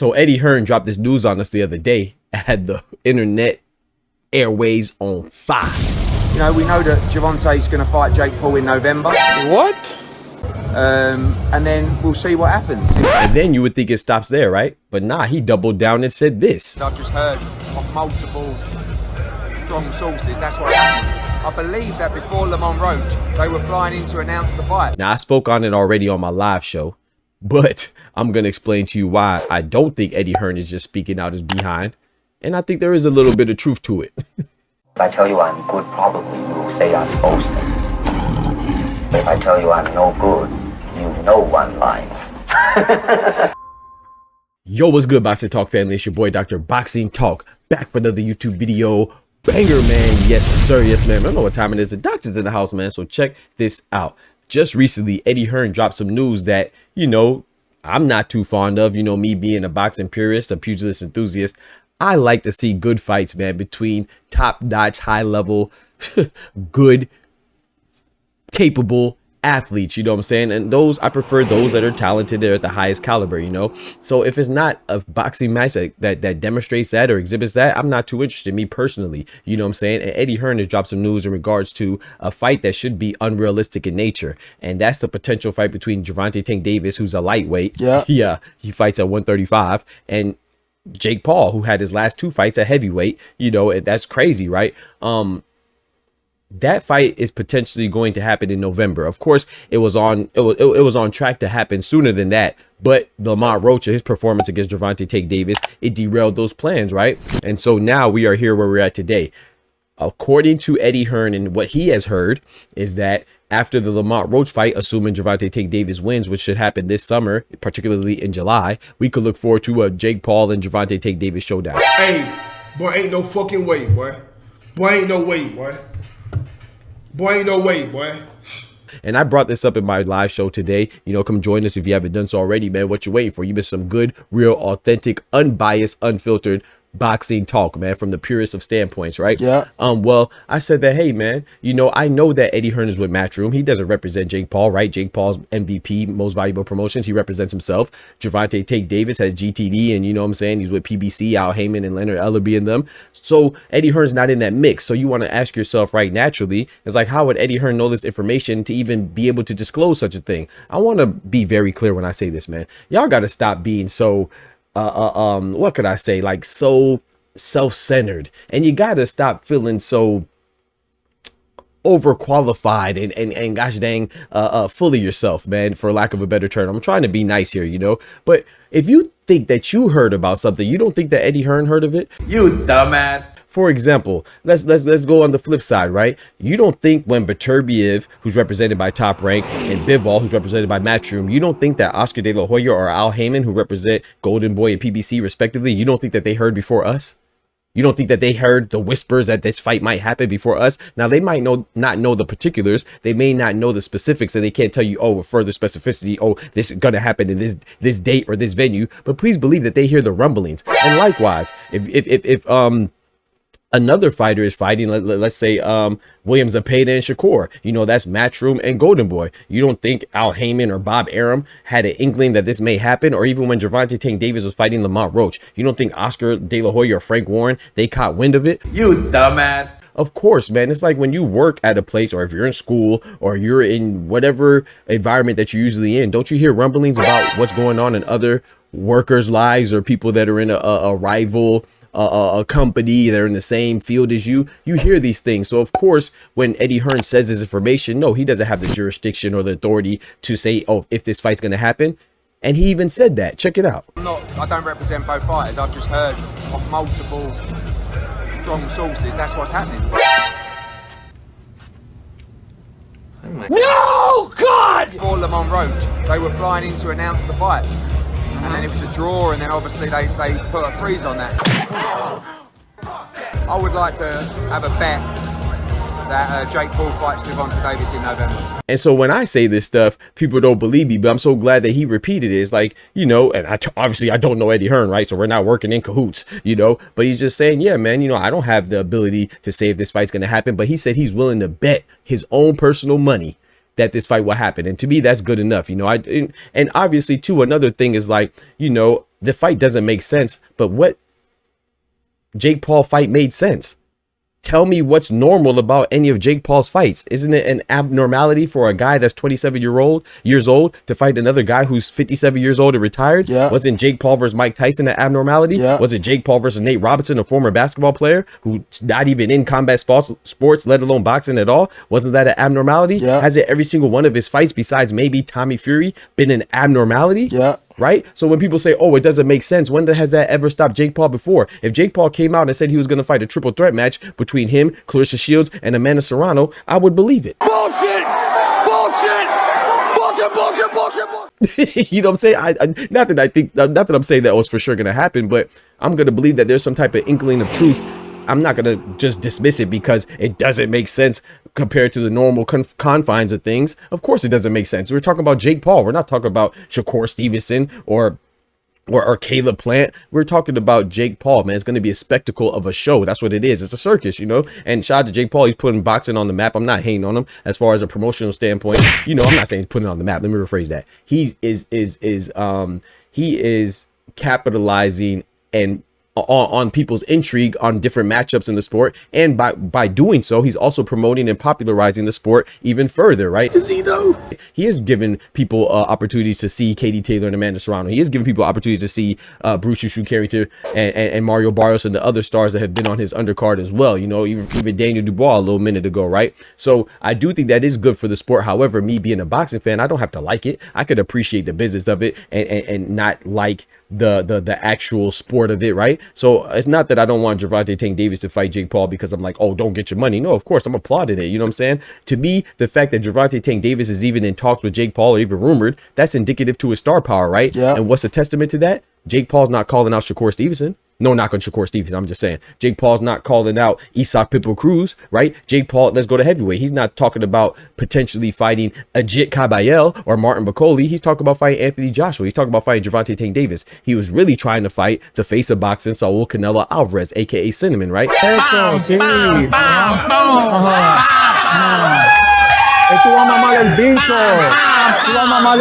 So Eddie Hearn dropped this news on us the other day. Had the internet airways on fire. You know, we know that Gervonta's going to fight Jake Paul in November. What? And then we'll see what happens. And then you would think it stops there, right? But nah, he doubled down and said this. I've just heard of multiple strong sources. That's what happened. I believe that before Lamont Roach, they were flying in to announce the fight. Now, I spoke on it already on my live show, but I'm going to explain to you why I don't think Eddie Hearn is just speaking out his behind. And I think there is a little bit of truth to it. If I tell you I'm good, probably you will say I'm boasting. But if I tell you I'm no good, you know one line. Yo, what's good, Boxing Talk family? It's your boy, Dr. Boxing Talk, back for another YouTube video. Banger, man. Yes, sir. Yes, man. I don't know what time it is. The doctor's in the house, man. So check this out. Just recently, Eddie Hearn dropped some news that, you know, I'm not too fond of. You know, me being a boxing purist, a pugilist enthusiast, I like to see good fights, man, between top-notch, high-level, good, capable athletes, you know what I'm saying? And those, I prefer those that are talented, they're at the highest caliber, you know? So if it's not a boxing match that demonstrates that or exhibits that, I'm not too interested, me personally, you know what I'm saying? And Eddie Hearn has dropped some news in regards to a fight that should be unrealistic in nature. And that's the potential fight between Gervonta Davis, who's a lightweight. Yeah, he fights at 135, and Jake Paul, who had his last two fights at heavyweight. You know, that's crazy, right? That fight is potentially going to happen in November. Of course, it was on track to happen sooner than that, but Lamont Roach, his performance against Gervonta Davis, it derailed those plans, right? And so now we are here where we're at today. According to Eddie Hearn, and what he has heard is that after the Lamont Roach fight, assuming Gervonta Davis wins, which should happen this summer, particularly in July, we could look forward to a Jake Paul and Gervonta Davis showdown. Hey, boy, ain't no fucking way, boy. Boy, ain't no way, boy. Boy, ain't no way, boy. And I brought this up in my live show today. You know, come join us if you haven't done so already, man. What you waiting for? You missed some good, real, authentic, unbiased, unfiltered boxing talk, man, from the purest of standpoints, right? Yeah. Well, I said that, hey, man, you know, I know that Eddie Hearn is with Matchroom. He doesn't represent Jake Paul, right? Jake Paul's MVP, most valuable promotions. He represents himself. Gervonta Davis has GTD, and you know what I'm saying? He's with PBC, Al Heyman and Leonard Ellerby and them. So Eddie Hearn's not in that mix. So you want to ask yourself, right, naturally, it's like, how would Eddie Hearn know this information to even be able to disclose such a thing? I want to be very clear when I say this, man. Y'all got to stop being so what could I say, like so self-centered, and you got to stop feeling so overqualified and gosh dang full of yourself, man, for lack of a better term. I'm trying to be nice here, you know, but if you think that you heard about something, you don't think that Eddie Hearn heard of it? You dumbass. For example, let's go on the flip side, right? You don't think when Beterbiev, who's represented by Top Rank, and Bivol, who's represented by Matchroom, you don't think that Oscar De La Hoya or Al Heyman, who represent Golden Boy and PBC respectively, you don't think that they heard before us? You don't think that they heard the whispers that this fight might happen before us? Now, they might not know the particulars. They may not know the specifics, and they can't tell you, oh, with further specificity, oh, this is going to happen in this date or this venue. But please believe that they hear the rumblings. And likewise, if another fighter is fighting, let's say Williams Zepeda and Shakur, you know, that's Matchroom and Golden Boy. You don't think Al Heyman or Bob Arum had an inkling that this may happen? Or even when Gervonta Davis was fighting Lamont Roach, you don't think Oscar De La Hoya or Frank Warren, they caught wind of it? You dumbass. Of course, man. It's like when you work at a place, or if you're in school, or you're in whatever environment that you're usually in, don't you hear rumblings about what's going on in other workers' lives, or people that are in a rival a company, they're in the same field as you hear these things. So of course, when Eddie Hearn says this information, no, he doesn't have the jurisdiction or the authority to say, oh, if this fight's going to happen. And he even said that. Check it out. I don't represent both fighters. I've just heard of multiple strong sources. That's what's happening. No, God! Before Lamont Roach, they were flying in to announce the fight. And then it was a draw, and then obviously they put a freeze on that. I would like to have a bet that Jake Paul fights Gervonta Davis in November. And so when I say this stuff, people don't believe me, but I'm so glad that he repeated it. It's like, you know, and obviously I don't know Eddie Hearn, right? So we're not working in cahoots, you know, but he's just saying, yeah, man, you know, I don't have the ability to say if this fight's going to happen, but he said he's willing to bet his own personal money that this fight will happen. And to me, that's good enough. You know, and obviously too, another thing is like, you know, the fight doesn't make sense. But what Jake Paul fight made sense? Tell me what's normal about any of Jake Paul's fights. Isn't it an abnormality for a guy that's 27 years old to fight another guy who's 57 years old and retired? Yeah. Wasn't Jake Paul versus Mike Tyson an abnormality? Yeah. Was it Jake Paul versus Nate Robinson, a former basketball player who's not even in combat sports, let alone boxing at all? Wasn't that an abnormality? Yeah. Has it every single one of his fights besides maybe Tommy Fury been an abnormality? Yeah. Right? So when people say, oh, it doesn't make sense, when has that ever stopped Jake Paul before? If Jake Paul came out and said he was going to fight a triple threat match between him, Clarissa Shields, and Amanda Serrano, I would believe it. Bullshit! Bullshit! Bullshit, bullshit, bullshit, bullshit. You know what I'm saying? Not that I'm saying that was for sure going to happen, but I'm going to believe that there's some type of inkling of truth. I'm not going to just dismiss it because it doesn't make sense compared to the normal confines of things. Of course it doesn't make sense. We're talking about Jake Paul. We're not talking about Shakur Stevenson or Caleb Plant. We're talking about Jake Paul, man. It's going to be a spectacle of a show. That's what it is. It's a circus, you know. And shout out to Jake Paul. He's putting boxing on the map. I'm not hating on him as far as a promotional standpoint. You know, I'm not saying he's putting it on the map. Let me rephrase that. He is capitalizing and on people's intrigue on different matchups in the sport, and by doing so he's also promoting and popularizing the sport even further, right? Is he though? He has given people opportunities to see Katie Taylor and Amanda Serrano. He has given people opportunities to see Bruce Shushu Carrington and Mario Barrios and the other stars that have been on his undercard as well, you know, even Daniel Dubois a little minute ago, right? So I do think that is good for the sport. However, me being a boxing fan, I don't have to like it. I could appreciate the business of it and not like the actual sport of it, right? So it's not that I don't want Gervonta Tank Davis to fight Jake Paul because I'm like, oh, don't get your money. No, of course I'm applauding it. You know what I'm saying? To me, the fact that Gervonta Tank Davis is even in talks with Jake Paul or even rumored, that's indicative to his star power, right? Yeah. And what's a testament to that? Jake Paul's not calling out Shakur Stevenson. No knock on Shakur Stevenson. I'm just saying Jake Paul's not calling out Isaac Pitbull Cruz, right? Jake Paul, let's go to heavyweight. He's not talking about potentially fighting Ajit Kabayel or Martin Bakoli. He's talking about fighting Anthony Joshua. He's talking about fighting Gervonta Tank Davis. He was really trying to fight the face of boxing, Saul Canelo Alvarez, aka Cinnamon, right? Eso, sí. Tú vas a mamar el bicho. Tú vas a mamar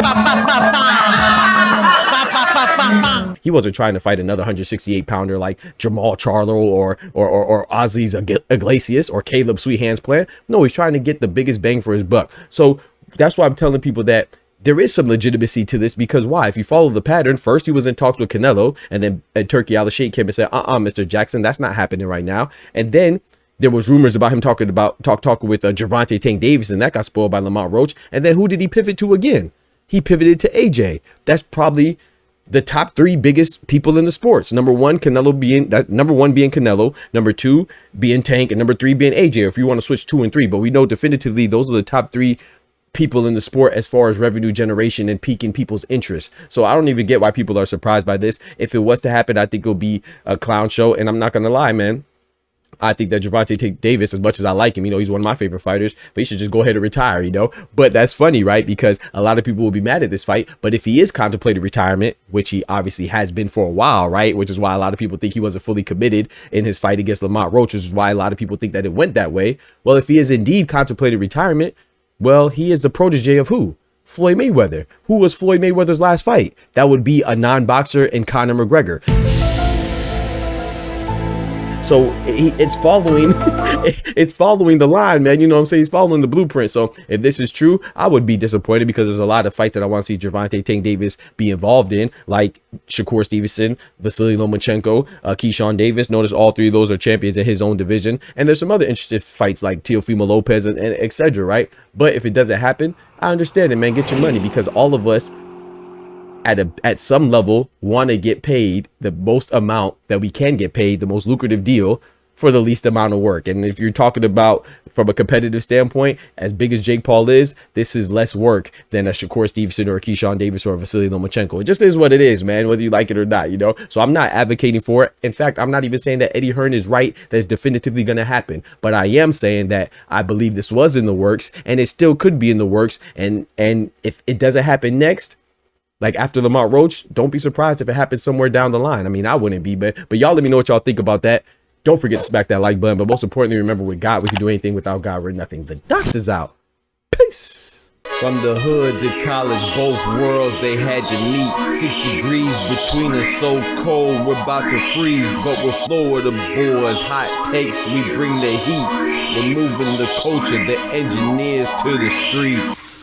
He wasn't trying to fight another 168 pounder like Jamal Charlo or Ozzy's Iglesias or Caleb Sweet Hands Plant. No, he's trying to get the biggest bang for his buck. So that's why I'm telling people that there is some legitimacy to this, because why? If you follow the pattern, first he was in talks with Canelo, and then Turkey Al-Sheikh came and said, Mr. Jackson, that's not happening right now. And then there was rumors about him talking with Gervonta Tank Davis, and that got spoiled by Lamont Roach. And then who did he pivot to again? He pivoted to AJ. That's probably the top three biggest people in the sports. Number one being Canelo, number two being Tank, and number three being AJ, if you want to switch 2 and 3. But we know definitively those are the top three people in the sport as far as revenue generation and piquing people's interest. So I don't even get why people are surprised by this. If it was to happen, I think it'll be a clown show. And I'm not going to lie, man. I think that Gervonta Tank Davis, as much as I like him, you know, he's one of my favorite fighters, but he should just go ahead and retire, you know. But that's funny, right? Because a lot of people will be mad at this fight. But if he is contemplating retirement, which he obviously has been for a while, right? Which is why a lot of people think he wasn't fully committed in his fight against Lamont Roach, which is why a lot of people think that it went that way. Well, if he is indeed contemplating retirement, well, he is the protege of who? Floyd Mayweather. Who was Floyd Mayweather's last fight? That would be a non-boxer in Conor McGregor. So it's following it's following the line, man. You know what I'm saying? He's following the blueprint. So if this is true, I would be disappointed, because there's a lot of fights that I want to see Gervonta Tank Davis be involved in, like Shakur Stevenson, Vasily Lomachenko, Keyshawn Davis. Notice all three of those are champions in his own division. And there's some other interesting fights like Teofimo Lopez and etc., right? But if it doesn't happen, I understand it, man. Get your money, because all of us at some level want to get paid the most amount that we can get paid, the most lucrative deal for the least amount of work. And if you're talking about from a competitive standpoint, as big as Jake Paul is, this is less work than a Shakur Stevenson or a Keyshawn Davis or a Vasily Lomachenko. It just is what it is, man, whether you like it or not, you know. So I'm not advocating for it. In fact, I'm not even saying that Eddie Hearn is right, that's definitively going to happen. But I am saying that I believe this was in the works, and it still could be in the works. And if it doesn't happen next, like after Lamont Roach, don't be surprised if it happens somewhere down the line. I mean, I wouldn't be, but y'all let me know what y'all think about that. Don't forget to smack that like button. But most importantly, remember, with God, we can do anything. Without God, we're nothing. The doctor's out. Peace. From the hood to college, both worlds they had to meet. 6 degrees between us, so cold, we're about to freeze. But we're Florida boys, hot takes, we bring the heat. We're moving the culture, the engineers to the streets.